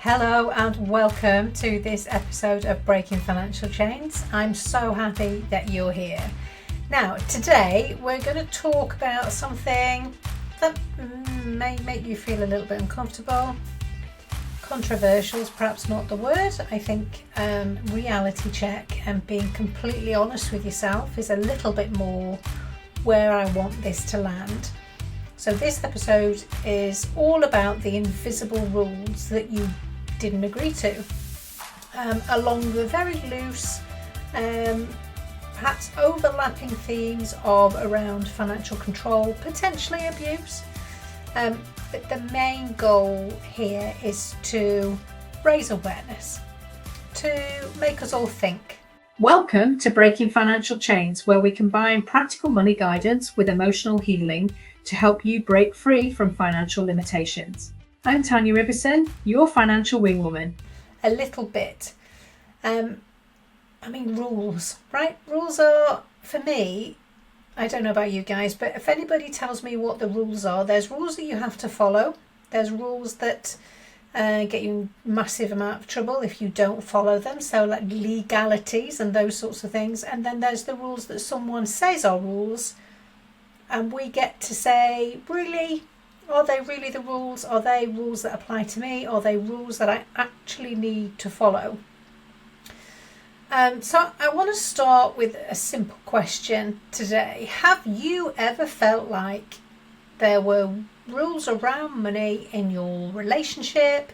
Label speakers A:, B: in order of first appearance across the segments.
A: Hello and welcome to this episode of Breaking Financial Chains. I'm so happy that you're here. Now, today we're going to talk about something that may make you feel a little bit uncomfortable. Controversial is perhaps not the word. I think reality check and being completely honest with yourself is a little bit more where I want this to land. So this episode is all about the invisible rules that you didn't agree to, along the very loose, perhaps overlapping themes of around financial control, potentially abuse. But the main goal here is to raise awareness, to make us all think. Welcome to Breaking Financial Chains, where we combine practical money guidance with emotional healing to help you break free from financial limitations. I'm Tanya Riverson, your financial wingwoman. A little bit. Rules, right? Rules are, for me, I don't know about you guys, but if anybody tells me what the rules are, there's rules that you have to follow. There's rules that get you in massive amount of trouble if you don't follow them. So like legalities and those sorts of things. And then there's the rules that someone says are rules. And we get to say, really? Are they really the rules? Are they rules that apply to me? Are they rules that I actually need to follow? So I want to start with a simple question today. Have you ever felt like there were rules around money in your relationship,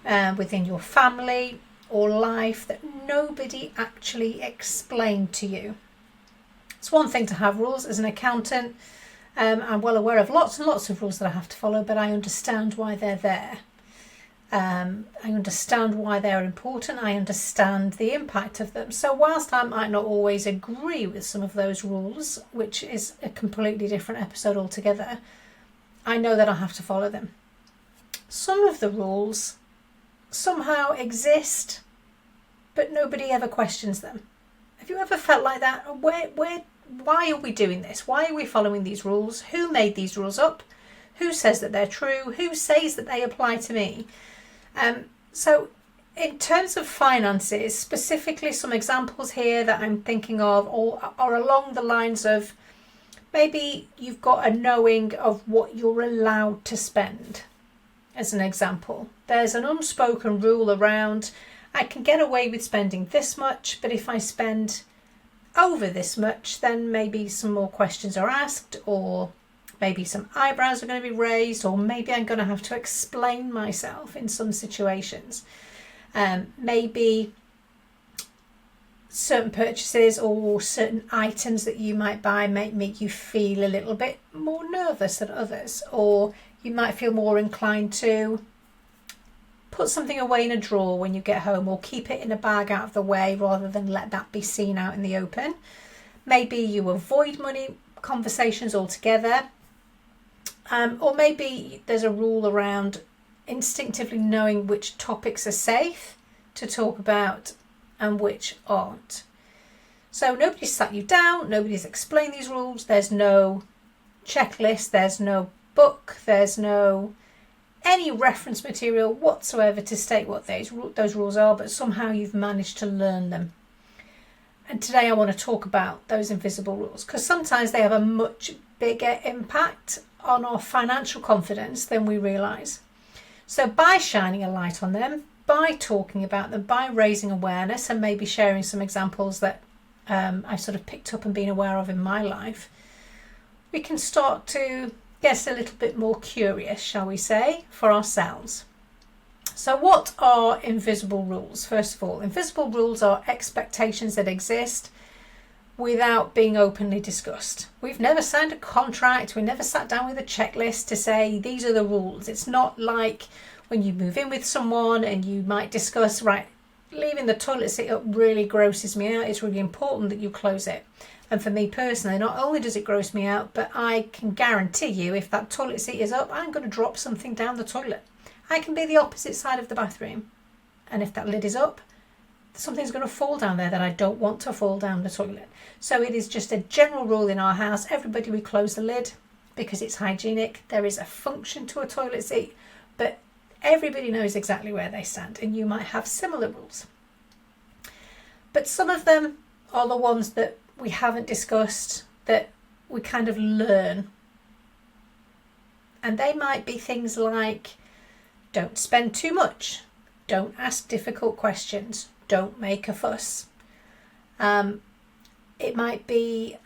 A: within your family or life that nobody actually explained to you? It's one thing to have rules. As an accountant, I'm well aware of lots and lots of rules that I have to follow, but I understand why they're there. I understand why they're important. I understand the impact of them. So whilst I might not always agree with some of those rules, which is a completely different episode altogether, I know that I have to follow them. Some of the rules somehow exist, but nobody ever questions them. Have you ever felt like that? Why are we doing this? Why are we following these rules? Who made these rules up? Who says that they're true? Who says that they apply to me? So in terms of finances, specifically some examples here that I'm thinking of are along the lines of maybe you've got a knowing of what you're allowed to spend. As an example, there's an unspoken rule around I can get away with spending this much, but if I spend over this much, then maybe some more questions are asked, or maybe some eyebrows are going to be raised, or maybe I'm going to have to explain myself in some situations. Maybe certain purchases or certain items that you might buy might make you feel a little bit more nervous than others, or you might feel more inclined to put something away in a drawer when you get home, or keep it in a bag out of the way rather than let that be seen out in the open. Maybe you avoid money conversations altogether. Or maybe there's a rule around instinctively knowing which topics are safe to talk about and which aren't. So nobody's sat you down, nobody's explained these rules, there's no checklist, there's no book, there's no any reference material whatsoever to state what those rules are, but somehow you've managed to learn them. And today I want to talk about those invisible rules, because sometimes they have a much bigger impact on our financial confidence than we realise. So by shining a light on them, by talking about them, by raising awareness and maybe sharing some examples that I've sort of picked up and been aware of in my life, we can start to get a little bit more curious, shall we say, for ourselves. So what are invisible rules? First of all, invisible rules are expectations that exist without being openly discussed. We've never signed a contract, we never sat down with a checklist to say these are the rules. It's not like when you move in with someone and you might discuss, right, leaving the toilet seat up really grosses me out, it's really important that you close it. And for me personally, not only does it gross me out, but I can guarantee you if that toilet seat is up, I'm going to drop something down the toilet. I can be the opposite side of the bathroom. And if that lid is up, something's going to fall down there that I don't want to fall down the toilet. So it is just a general rule in our house. Everybody, we close the lid because it's hygienic. There is a function to a toilet seat, but Everybody knows exactly where they stand, and you might have similar rules. But some of them are the ones that we haven't discussed, that we kind of learn. And they might be things like, don't spend too much, don't ask difficult questions, don't make a fuss. It might be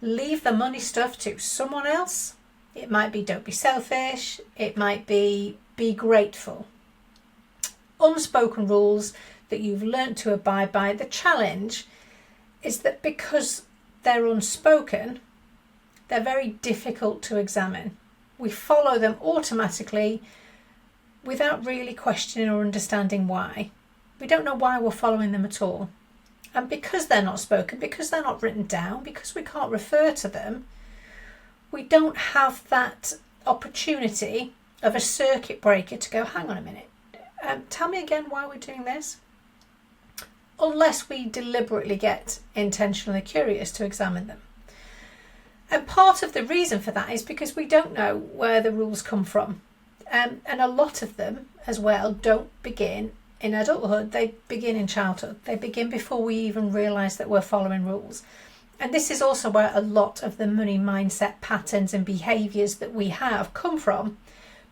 A: leave the money stuff to someone else. It might be don't be selfish. It might be grateful. Unspoken rules that you've learnt to abide by. The challenge is that because they're unspoken, they're very difficult to examine. We follow them automatically without really questioning or understanding why. We don't know why we're following them at all. And because they're not spoken, because they're not written down, because we can't refer to them, we don't have that opportunity of a circuit breaker to go, hang on a minute, tell me again why we're doing this. Unless we deliberately get intentionally curious to examine them. And part of the reason for that is because we don't know where the rules come from. And a lot of them as well don't begin in adulthood, they begin in childhood. They begin before we even realise that we're following rules. And this is also where a lot of the money mindset patterns and behaviours that we have come from,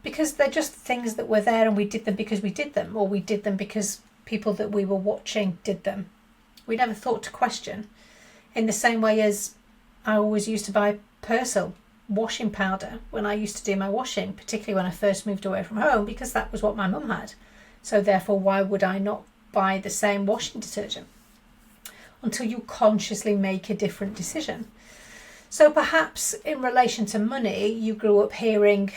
A: because they're just things that were there and we did them because we did them, or we did them because people that we were watching did them. We never thought to question. In the same way as I always used to buy Persil washing powder when I used to do my washing, particularly when I first moved away from home, because that was what my mum had. So therefore, why would I not buy the same washing detergent? Until you consciously make a different decision. So perhaps in relation to money, you grew up hearing,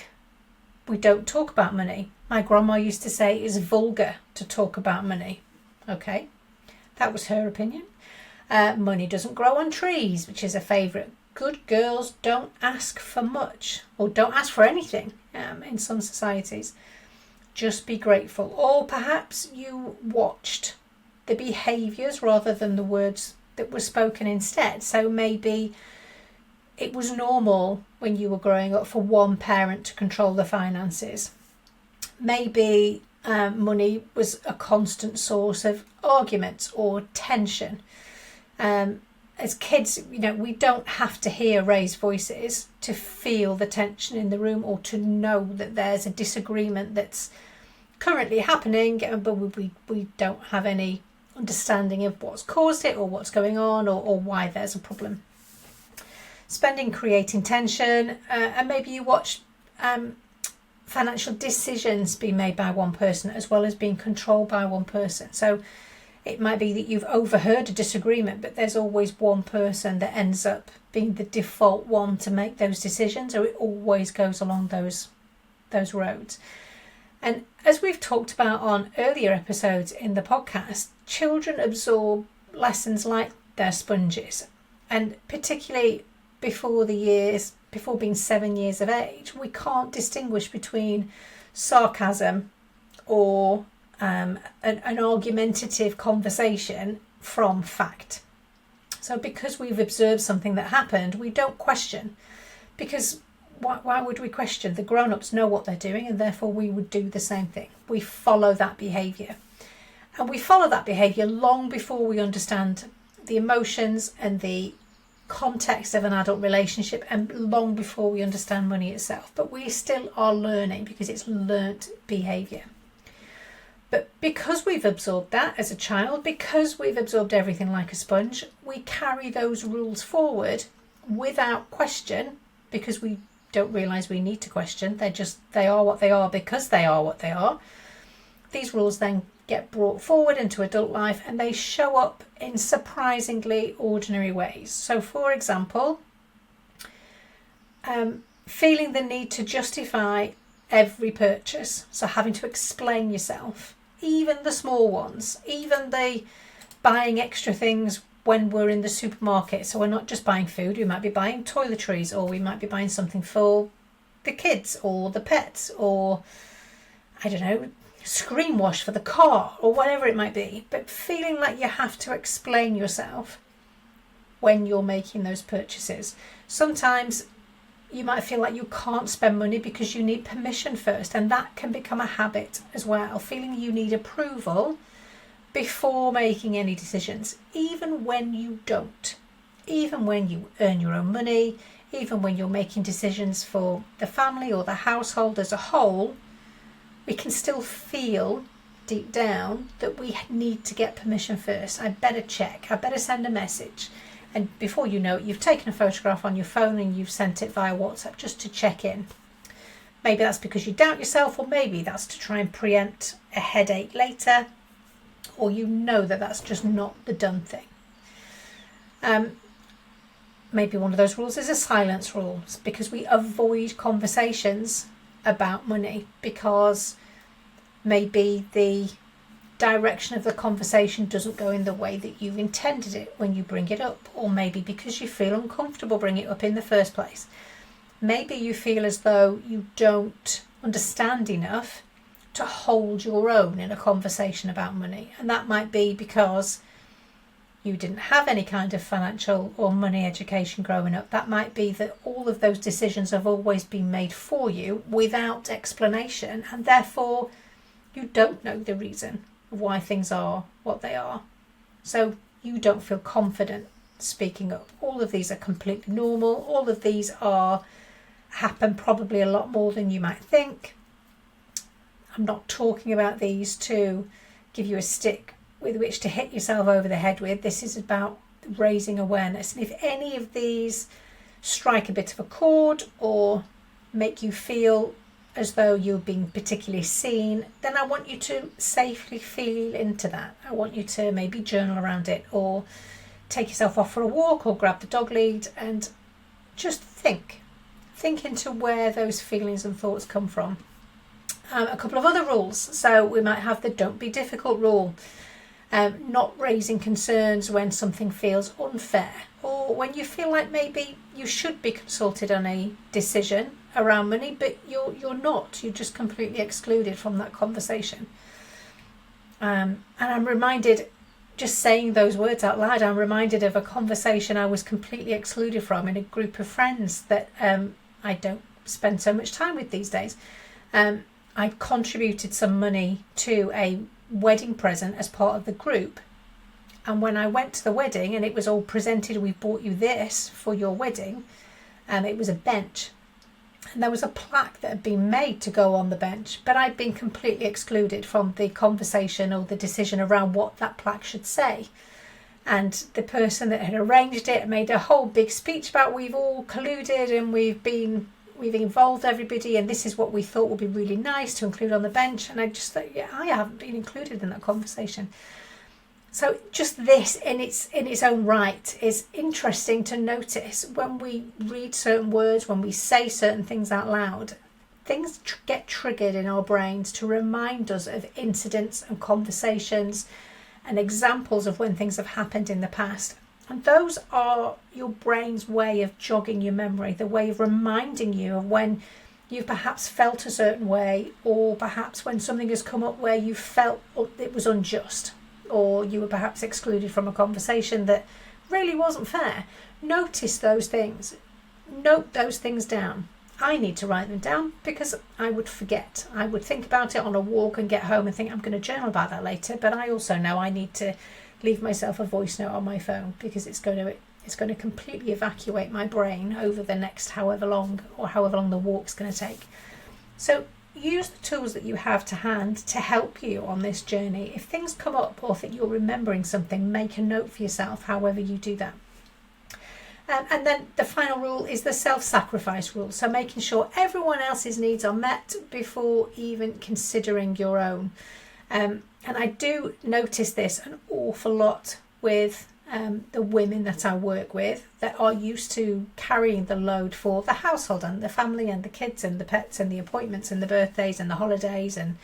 A: we don't talk about money. My grandma used to say it's vulgar to talk about money. Okay, that was her opinion. Money doesn't grow on trees, which is a favourite. Good girls don't ask for much, or don't ask for anything in some societies. Just be grateful. Or perhaps you watched the behaviours rather than the words that were spoken instead. So maybe it was normal when you were growing up for one parent to control the finances. Maybe money was a constant source of arguments or tension. As kids, we don't have to hear raised voices to feel the tension in the room, or to know that there's a disagreement that's currently happening, but we don't have any understanding of what's caused it, or what's going on, or why there's a problem. Spending creating tension, and maybe you watch financial decisions being made by one person as well as being controlled by one person. So it might be that you've overheard a disagreement, but there's always one person that ends up being the default one to make those decisions, or it always goes along those roads. And as we've talked about on earlier episodes in the podcast, children absorb lessons like they're sponges. And particularly before being 7 years of age, we can't distinguish between sarcasm or an argumentative conversation from fact. So because we've observed something that happened, we don't question, because why would we question? The grown-ups know what they're doing, and therefore we would do the same thing. We follow that behaviour. And we follow that behaviour long before we understand the emotions and the context of an adult relationship, and long before we understand money itself. But we still are learning, because it's learnt behaviour. But because we've absorbed that as a child, because we've absorbed everything like a sponge, we carry those rules forward without question, because we don't realise we need to question. They are what they are because they are what they are. These rules then get brought forward into adult life, and they show up in surprisingly ordinary ways. So for example, feeling the need to justify every purchase. So having to explain yourself, even the small ones, even the buying extra things when we're in the supermarket. So we're not just buying food, we might be buying toiletries, or we might be buying something for the kids or the pets, or I don't know, screen wash for the car, or whatever it might be. But feeling like you have to explain yourself when you're making those purchases. Sometimes you might feel like you can't spend money because you need permission first, and that can become a habit as well, feeling you need approval before making any decisions, even when you don't. Even when you earn your own money, even when you're making decisions for the family or the household as a whole, we can still feel deep down that we need to get permission first. I better check, I better send a message. And before you know it, you've taken a photograph on your phone and you've sent it via WhatsApp just to check in. Maybe that's because you doubt yourself, or maybe that's to try and preempt a headache later, or you know that that's just not the done thing. Maybe one of those rules is a silence rule, because we avoid conversations about money because maybe the direction of the conversation doesn't go in the way that you intended it when you bring it up, or maybe because you feel uncomfortable bringing it up in the first place. Maybe you feel as though you don't understand enough to hold your own in a conversation about money, and that might be because you didn't have any kind of financial or money education growing up. That might be that all of those decisions have always been made for you without explanation, and therefore you don't know the reason of why things are what they are. So you don't feel confident speaking up. All of these are completely normal. All of these happen probably a lot more than you might think. I'm not talking about these to give you a stick with which to hit yourself over the head with. This is about raising awareness. And if any of these strike a bit of a chord or make you feel as though you're being particularly seen, then I want you to safely feel into that. I want you to maybe journal around it, or take yourself off for a walk, or grab the dog lead and just think into where those feelings and thoughts come from. A couple of other rules. So we might have the don't be difficult rule. Not raising concerns when something feels unfair, or when you feel like maybe you should be consulted on a decision around money, but you're not. You're just completely excluded from that conversation. And I'm reminded, just saying those words out loud, I'm reminded of a conversation I was completely excluded from in a group of friends that I don't spend so much time with these days. I contributed some money to a wedding present as part of the group, and when I went to the wedding and it was all presented, we bought you this for your wedding, and it was a bench, and there was a plaque that had been made to go on the bench, but I'd been completely excluded from the conversation or the decision around what that plaque should say. And the person that had arranged it made a whole big speech about we've all colluded and we've involved everybody, and this is what we thought would be really nice to include on the bench. And I just thought, yeah, I haven't been included in that conversation. So just this in its own right is interesting to notice. When we read certain words, when we say certain things out loud, things get triggered in our brains to remind us of incidents and conversations and examples of when things have happened in the past. And those are your brain's way of jogging your memory, the way of reminding you of when you've perhaps felt a certain way, or perhaps when something has come up where you felt it was unjust, or you were perhaps excluded from a conversation that really wasn't fair. Notice those things. Note those things down. I need to write them down because I would forget. I would think about it on a walk and get home and think I'm going to journal about that later, but I also know I need to leave myself a voice note on my phone because it's going to completely evacuate my brain over the next however long the walk's going to take. So use the tools that you have to hand to help you on this journey. If things come up or that you're remembering something, make a note for yourself however you do that. And then the final rule is the self-sacrifice rule. So making sure everyone else's needs are met before even considering your own. And I do notice this an awful lot with the women that I work with that are used to carrying the load for the household and the family and the kids and the pets and the appointments and the birthdays and the holidays, and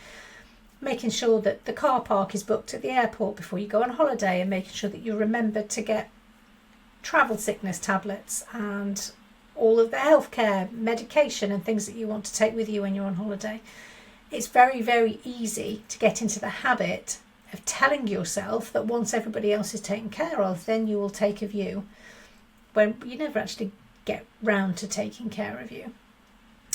A: making sure that the car park is booked at the airport before you go on holiday, and making sure that you remember to get travel sickness tablets and all of the healthcare medication and things that you want to take with you when you're on holiday. It's very, very easy to get into the habit of telling yourself that once everybody else is taken care of, then you will take of you, when you never actually get round to taking care of you.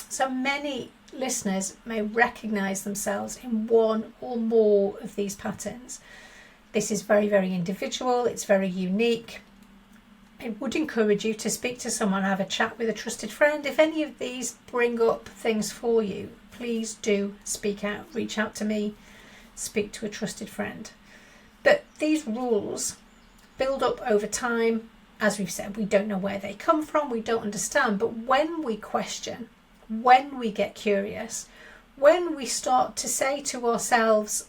A: So many listeners may recognise themselves in one or more of these patterns. This is very, very individual. It's very unique. I would encourage you to speak to someone, have a chat with a trusted friend. If any of these bring up things for you, please do speak out. Reach out to me, speak to a trusted friend. But these rules build up over time. As we've said, we don't know where they come from, we don't understand. But when we question, when we get curious, when we start to say to ourselves,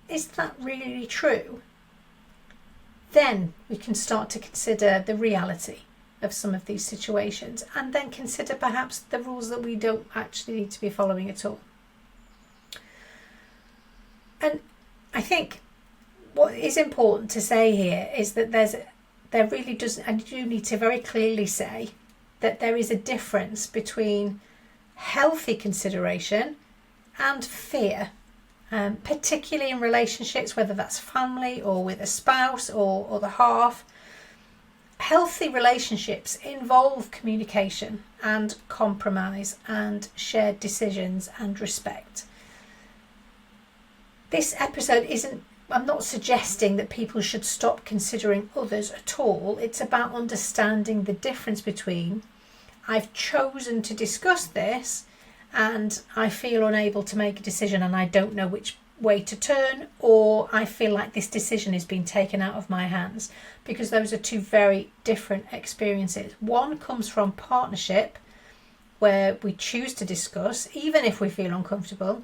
A: is that really true? Then we can start to consider the reality of some of these situations, and then consider perhaps the rules that we don't actually need to be following at all. And I think what is important to say here is that there really does, and you need to very clearly say that there is a difference between healthy consideration and fear, particularly in relationships, whether that's family or with a spouse or the half. Healthy relationships involve communication and compromise and shared decisions and respect. This episode I'm not suggesting that people should stop considering others at all. It's about understanding the difference between I've chosen to discuss this and I feel unable to make a decision and I don't know which way to turn, or I feel like this decision is being taken out of my hands, because those are two very different experiences. One comes from partnership, where we choose to discuss even if we feel uncomfortable.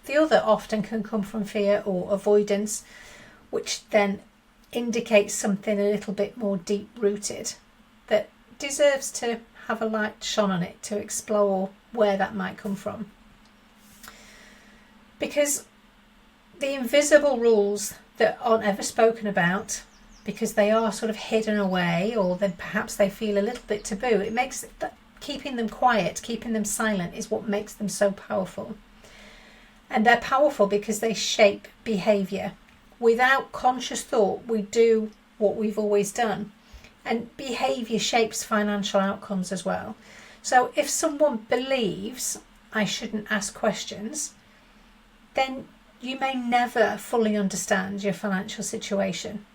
A: The other often can come from fear or avoidance, which then indicates something a little bit more deep rooted that deserves to have a light shone on it, to explore where that might come from. Because the invisible rules that aren't ever spoken about, because they are sort of hidden away, or then perhaps they feel a little bit taboo, it makes keeping them quiet, keeping them silent is what makes them so powerful. And they're powerful because they shape behaviour. Without conscious thought, we do what we've always done. And behaviour shapes financial outcomes as well. So if someone believes I shouldn't ask questions, then you may never fully understand your financial situation,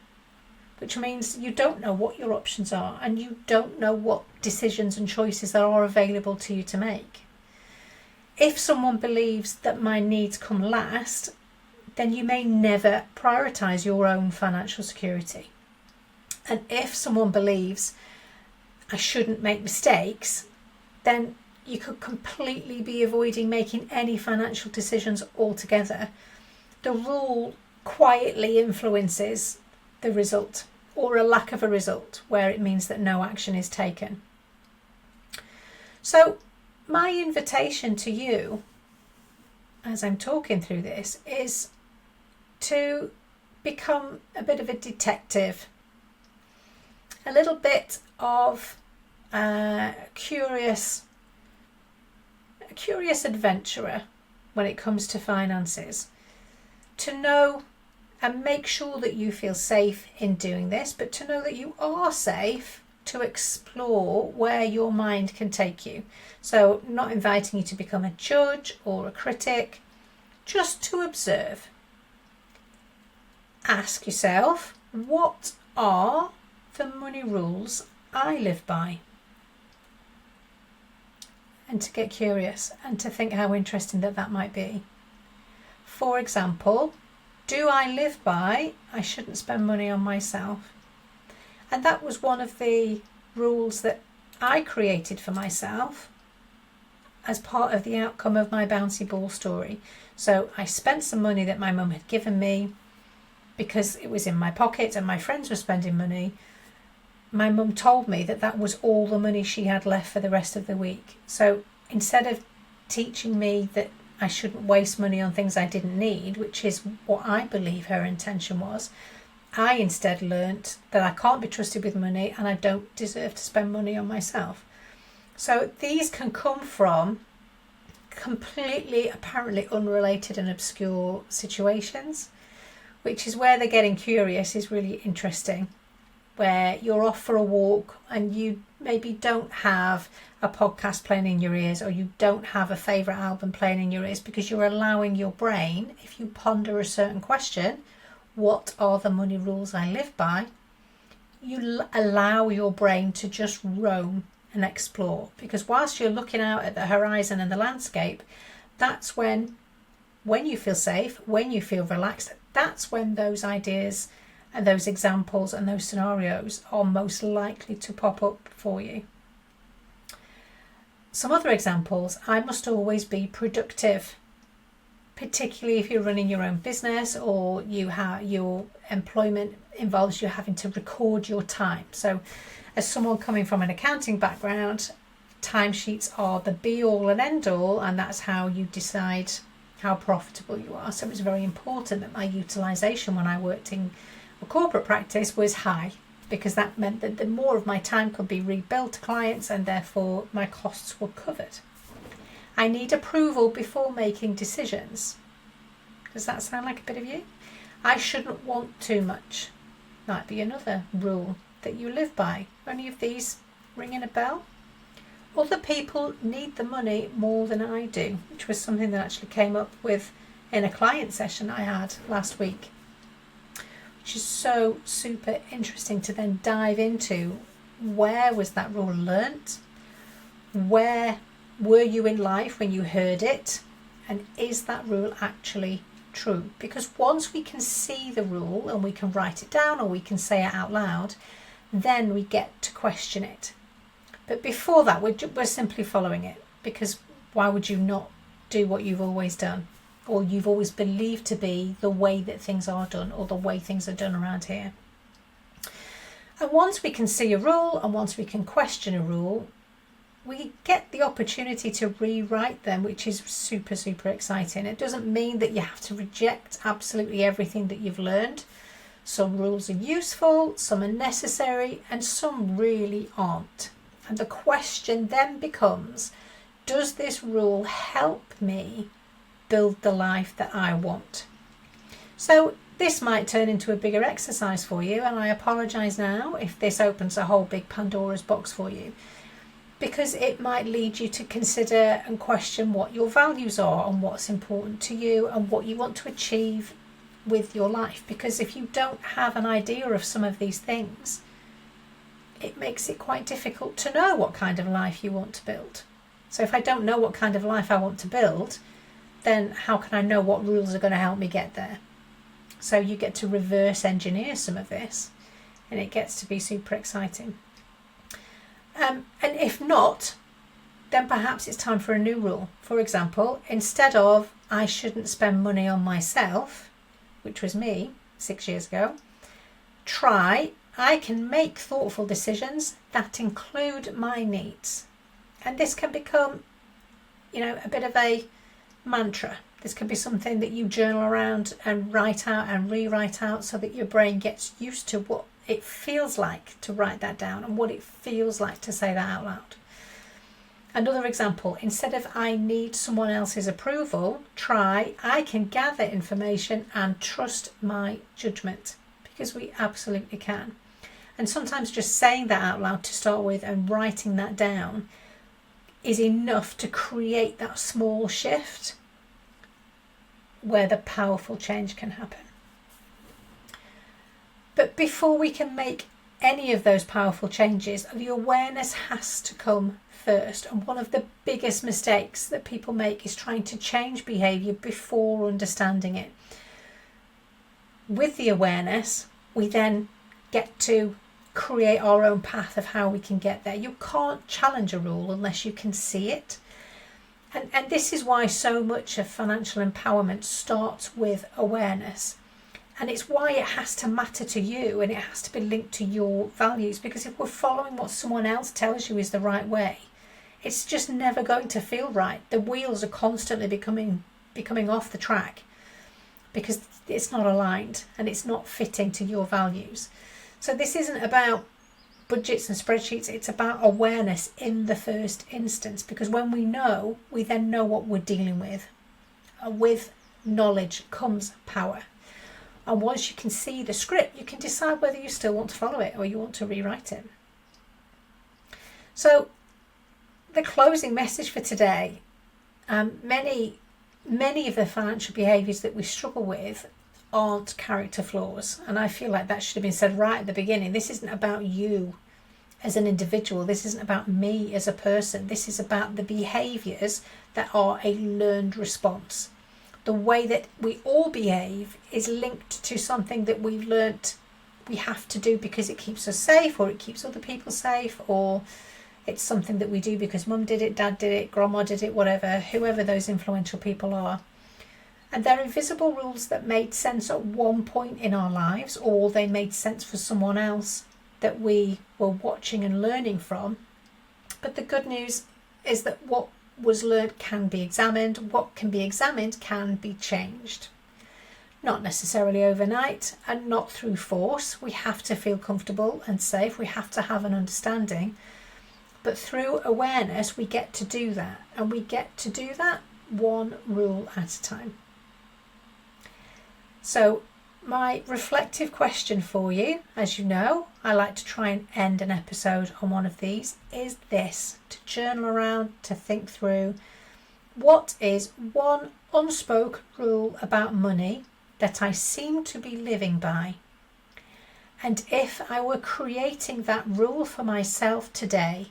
A: which means you don't know what your options are and you don't know what decisions and choices there are available to you to make. If someone believes that my needs come last, then you may never prioritise your own financial security. And if someone believes I shouldn't make mistakes, then you could completely be avoiding making any financial decisions altogether. The rule quietly influences the result, or a lack of a result, where it means that no action is taken. So my invitation to you, as I'm talking through this, is to become a bit of a detective, a little bit of a curious adventurer when it comes to finances. To know and make sure that you feel safe in doing this, but to know that you are safe to explore where your mind can take you. So not inviting you to become a judge or a critic, just to observe. Ask yourself, what are the money rules I live by? And to get curious and to think how interesting that might be. For example, do I live by I shouldn't spend money on myself? And that was one of the rules that I created for myself as part of the outcome of my bouncy ball story. So I spent some money that my mum had given me because it was in my pocket and my friends were spending money. My mum told me that was all the money she had left for the rest of the week. So instead of teaching me that I shouldn't waste money on things I didn't need, which is what I believe her intention was, I instead learnt that I can't be trusted with money and I don't deserve to spend money on myself. So these can come from completely apparently unrelated and obscure situations, which is where the getting curious is really interesting. where you're off for a walk and you maybe don't have a podcast playing in your ears, or you don't have a favourite album playing in your ears, because you're allowing your brain, if you ponder a certain question, what are the money rules I live by? You allow your brain to just roam and explore, because whilst you're looking out at the horizon and the landscape, that's when you feel safe, when you feel relaxed, that's when those ideas and those examples and those scenarios are most likely to pop up for you. Some other examples: I must always be productive, particularly if you're running your own business, or you have your employment involves you having to record your time. So as someone coming from an accounting background, timesheets are the be all and end all, and that's how you decide how profitable you are. So it's very important that my utilisation when I worked in a corporate practice was high, because that meant that the more of my time could be rebilled to clients, and therefore my costs were covered. I need approval before making decisions. Does that sound like a bit of you? I shouldn't want too much. Might be another rule that you live by. Any of these ringing a bell? Other people need the money more than I do, which was something that actually came up with in a client session I had last week, which is so super interesting to then dive into. Where was that rule learnt? Where were you in life when you heard it? And is that rule actually true? Because once we can see the rule and we can write it down, or we can say it out loud, then we get to question it. But before that, we're simply following it, because why would you not do what you've always done, or you've always believed to be the way that things are done, or the way things are done around here? And once we can see a rule, and once we can question a rule, we get the opportunity to rewrite them, which is super, super exciting. It doesn't mean that you have to reject absolutely everything that you've learned. Some rules are useful, some are necessary, and some really aren't. And the question then becomes, does this rule help me build the life that I want? So this might turn into a bigger exercise for you, and I apologise now if this opens a whole big Pandora's box for you, because it might lead you to consider and question what your values are, and what's important to you, and what you want to achieve with your life. Because if you don't have an idea of some of these things, it makes it quite difficult to know what kind of life you want to build. So if I don't know what kind of life I want to build, then how can I know what rules are going to help me get there? So you get to reverse engineer some of this, and it gets to be super exciting. And if not, then perhaps it's time for a new rule. For example, instead of I shouldn't spend money on myself, which was me 6 years ago, try I can make thoughtful decisions that include my needs. And this can become, a bit of a mantra. This can be something that you journal around and write out and rewrite out, so that your brain gets used to what it feels like to write that down, and what it feels like to say that out loud. Another example: instead of I need someone else's approval, try I can gather information and trust my judgment, because we absolutely can. And sometimes just saying that out loud to start with, and writing that down, is enough to create that small shift where the powerful change can happen. But before we can make any of those powerful changes, the awareness has to come first. And one of the biggest mistakes that people make is trying to change behaviour before understanding it. With the awareness, we then get to create our own path of how we can get there. You can't challenge a rule unless you can see it. And this is why so much of financial empowerment starts with awareness. And it's why it has to matter to you, and it has to be linked to your values. Because if we're following what someone else tells you is the right way, it's just never going to feel right. The wheels are constantly becoming off the track, because it's not aligned and it's not fitting to your values. So this isn't about budgets and spreadsheets, it's about awareness in the first instance, because when we know, we then know what we're dealing with. With knowledge comes power. And once you can see the script, you can decide whether you still want to follow it or you want to rewrite it. So the closing message for today, many of the financial behaviours that we struggle with aren't character flaws. And I feel like that should have been said right at the beginning. This isn't about you as an individual. This isn't about me as a person. This is about the behaviours that are a learned response. The way that we all behave is linked to something that we've learnt we have to do because it keeps us safe, or it keeps other people safe, or it's something that we do because mum did it, dad did it, grandma did it, whatever, whoever those influential people are. And they're invisible rules that made sense at one point in our lives, or they made sense for someone else that we were watching and learning from. But the good news is that what was learned can be examined. What can be examined can be changed. Not necessarily overnight and not through force. We have to feel comfortable and safe. We have to have an understanding. But through awareness, we get to do that. And we get to do that one rule at a time. So my reflective question for you, as you know, I like to try and end an episode on one of these, is this: to journal around, to think through, what is one unspoken rule about money that I seem to be living by? And if I were creating that rule for myself today,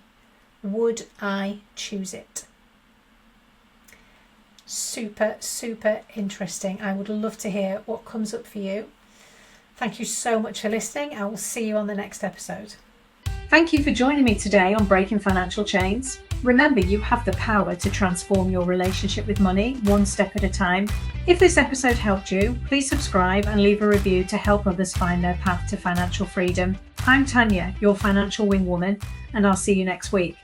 A: would I choose it? Super, super interesting. I would love to hear what comes up for you. Thank you so much for listening. I will see you on the next episode. Thank you for joining me today on Breaking Financial Chains. Remember, you have the power to transform your relationship with money one step at a time. If this episode helped you, please subscribe and leave a review to help others find their path to financial freedom. I'm Tanya, your financial wing woman, and I'll see you next week.